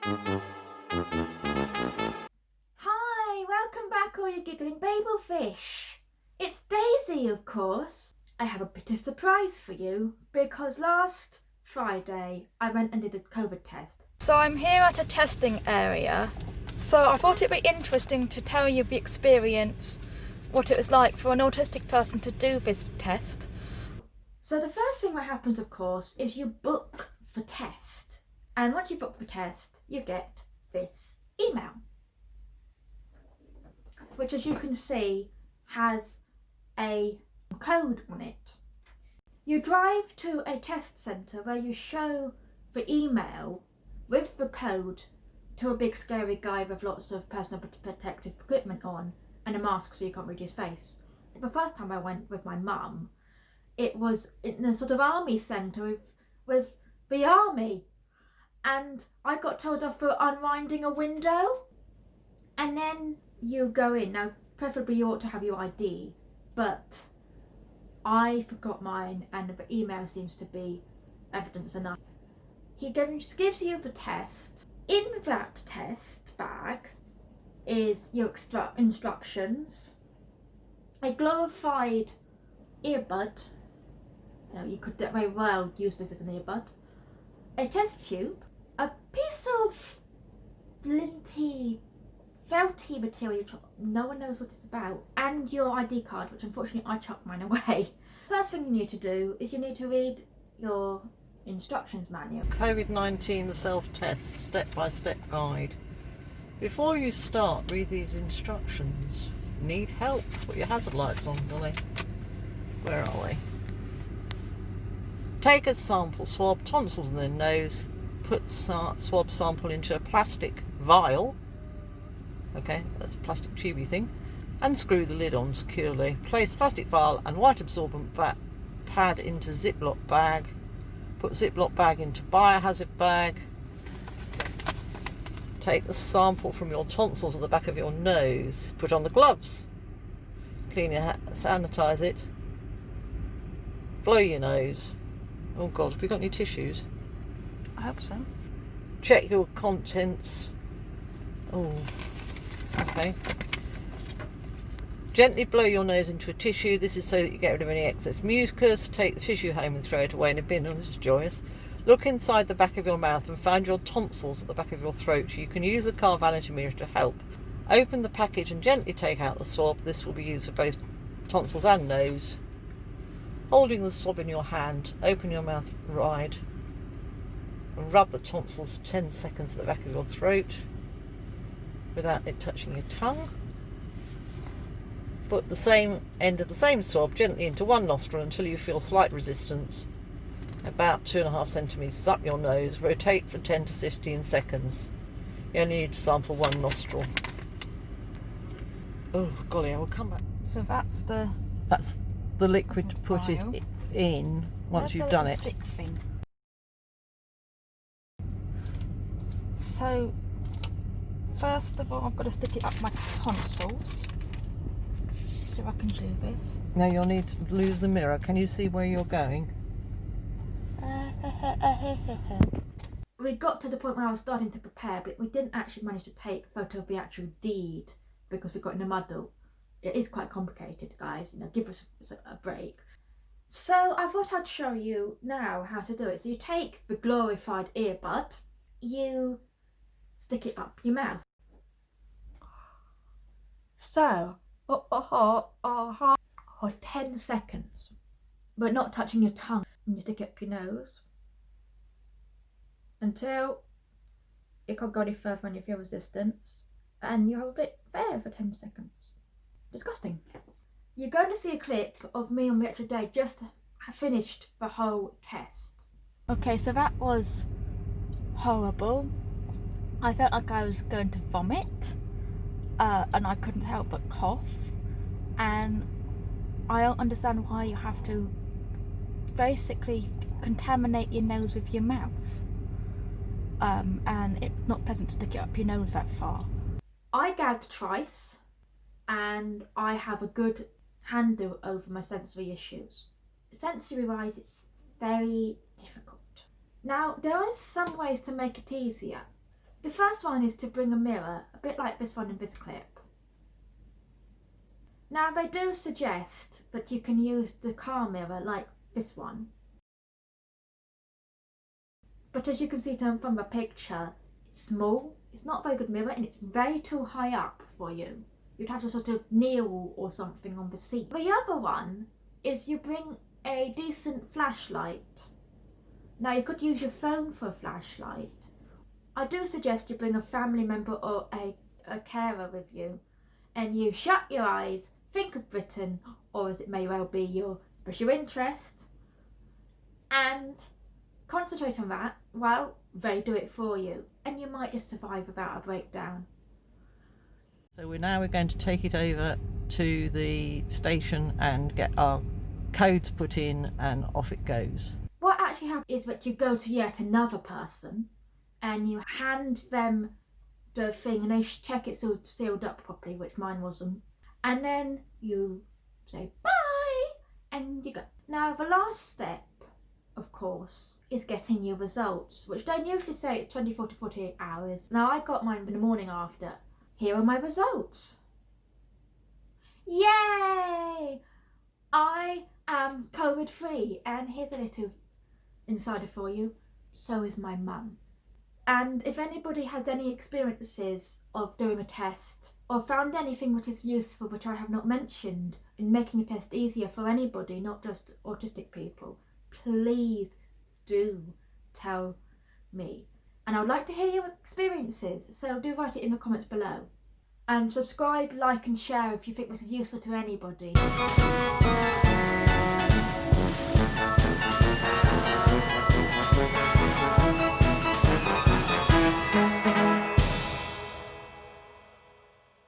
Hi, welcome back all you giggling babelfish. It's Daisy, of course. I have a bit of surprise for you because last Friday I went and did a COVID test. So I'm here at a testing area, so I thought it'd be interesting to tell you the experience, what it was like for an autistic person to do this test. So the first thing that happens, of course, is you book the test. And once you book the test, you get this email, which, as you can see, has a code on it. You drive to a test centre where you show the email with the code to a big scary guy with lots of personal protective equipment on and a mask so you can't read his face. The first time I went with my mum, it was in a sort of army centre with the army, and I got told off for unwinding a window. And then you go in. Now, preferably you ought to have your ID, but I forgot mine and the email seems to be evidence enough. He gives you the test. In that test bag is your instructions, a glorified earbud. You could very well use this as an earbud. A test tube, a piece of flinty, felty material, no one knows what it's about, and your ID card, which unfortunately I chucked mine away. First thing you need to do is you need to read your instructions manual. COVID-19 self-test step-by-step guide. Before you start, read these instructions. Need help? Put your hazard lights on, Billy. Where are we? Take a sample swab, tonsils in the nose, put swab sample into a plastic vial, okay, that's a plastic tubey thing, and screw the lid on securely. Place plastic vial and white absorbent pad into Ziploc bag. Put Ziploc bag into biohazard bag. Take the sample from your tonsils at the back of your nose. Put on the gloves. Clean your sanitize it. Blow your nose. Oh God, have we got any tissues? I hope so. Check your contents. Oh, okay. Gently blow your nose into a tissue. This is so that you get rid of any excess mucus. Take the tissue home and throw it away in a bin. Oh, this is joyous. Look inside the back of your mouth and find your tonsils at the back of your throat. You can use the car vanity mirror to help. Open the package and gently take out the swab. This will be used for both tonsils and nose. Holding the swab in your hand, open your mouth wide and rub the tonsils for 10 seconds at the back of your throat without it touching your tongue. Put the same end of the same swab gently into one nostril until you feel slight resistance, about 2.5 centimetres up your nose. Rotate for 10 to 15 seconds. You only need to sample one nostril. Oh golly, I will come back. So that's the liquid to put it in once you've done it. Stick thing. So first of all, I've got to stick it up my tonsils. See if I can do this. Now you'll need to lose the mirror. Can you see where you're going? We got to the point where I was starting to prepare, but we didn't actually manage to take a photo of the actual deed because we got in a muddle. It is quite complicated, guys, give us a break. So I thought I'd show you now how to do it. So you take the glorified earbud, you stick it up your mouth. So, for 10 seconds, but not touching your tongue. And you stick it up your nose until it can't go any further and you feel resistance, and you hold it there for 10 seconds. Disgusting. You're going to see a clip of me on the actual day, just finished the whole test. Okay, so that was horrible. I felt like I was going to vomit, and I couldn't help but cough, and I don't understand why you have to basically contaminate your nose with your mouth, and it's not pleasant to stick it up your nose that far. I gagged twice, and I have a good handle over my sensory issues. Sensory wise, it's very difficult. Now, there are some ways to make it easier. The first one is to bring a mirror, a bit like this one in this clip. Now they do suggest that you can use the car mirror like this one. But as you can see from the picture, it's small, it's not a very good mirror, and it's way too high up for you. You'd have to sort of kneel or something on the seat. The other one is you bring a decent flashlight. Now you could use your phone for a flashlight. I do suggest you bring a family member or a carer with you, and you shut your eyes, think of Britain, or as it may well be your special interest, and concentrate on that. Well, they do it for you, and you might just survive without a breakdown. So we're going to take it over to the station and get our codes put in, and off it goes. What actually happens is that you go to yet another person and you hand them the thing, and they check it's all sealed up properly, which mine wasn't, and then you say bye and you go. Now the last step, of course, is getting your results, which they usually say it's 24 to 48 hours. Now I got mine in the morning after. Here are my results. Yay! I am COVID free, and here's a little insider for you. So is my mum. And if anybody has any experiences of doing a test or found anything that is useful which I have not mentioned in making a test easier for anybody, not just autistic people, please do tell me. And I would like to hear your experiences, so do write it in the comments below. And subscribe, like and share if you think this is useful to anybody.